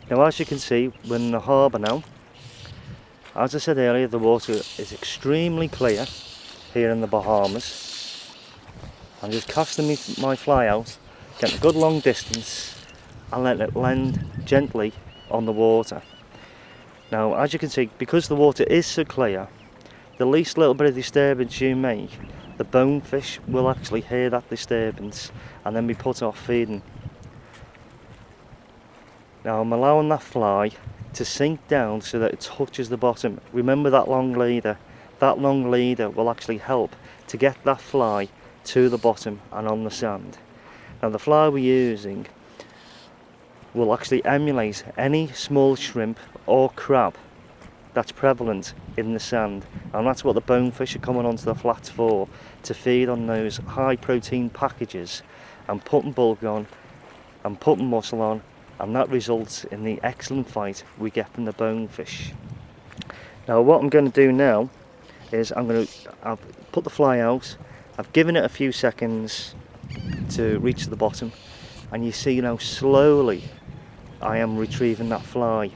Now as you can see, we're in the harbour now. As I said earlier, the water is extremely clear here in the Bahamas. I'm just casting my fly out, getting a good long distance and letting it land gently on the water. Now as you can see, because the water is so clear, the least little bit of disturbance you make, the bonefish will actually hear that disturbance and then be put off feeding. Now I'm allowing that fly to sink down so that it touches the bottom. Remember that long leader. That long leader will actually help to get that fly to the bottom and on the sand. Now the fly we're using will actually emulate any small shrimp or crab that's prevalent in the sand, and that's what the bonefish are coming onto the flats for, to feed on those high protein packages and putting bulk on and putting muscle on, and that results in the excellent fight we get from the bonefish. Now what I'm going to do now is I've put the fly out, I've given it a few seconds to reach the bottom, and you see now slowly I am retrieving that fly.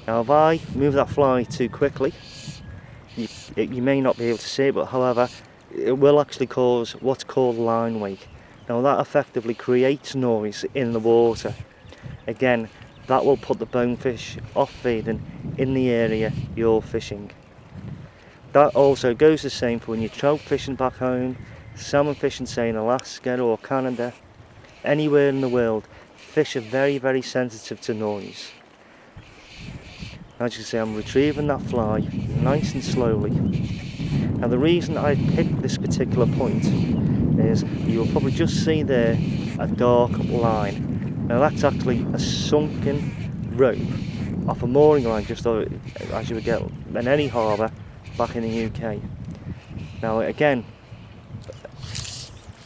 Now if I move that fly too quickly, you may not be able to see it, but however it will actually cause what's called line wake. Now that effectively creates noise in the water. Again, that will put the bonefish off feeding in the area you're fishing. That also goes the same for when you're trout fishing back home, salmon fishing say in Alaska or Canada, anywhere in the world. Fish are very, very sensitive to noise. As you can see, I'm retrieving that fly nice and slowly. Now the reason I picked this particular point is you'll probably just see there a dark line. Now that's actually a sunken rope off a mooring line, just as you would get in any harbour back in the UK. Now again,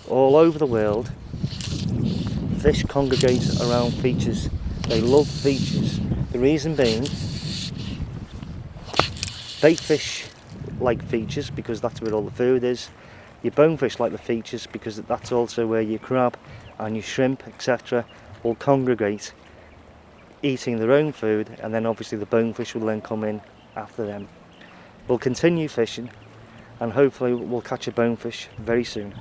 all over the world, fish congregate around features. They love features. The reason being, they fish like features because that's where all the food is. Your bonefish like the features because that's also where your crab and your shrimp, etc., will congregate eating their own food, and then obviously the bonefish will then come in after them. We'll continue fishing and hopefully we'll catch a bonefish very soon.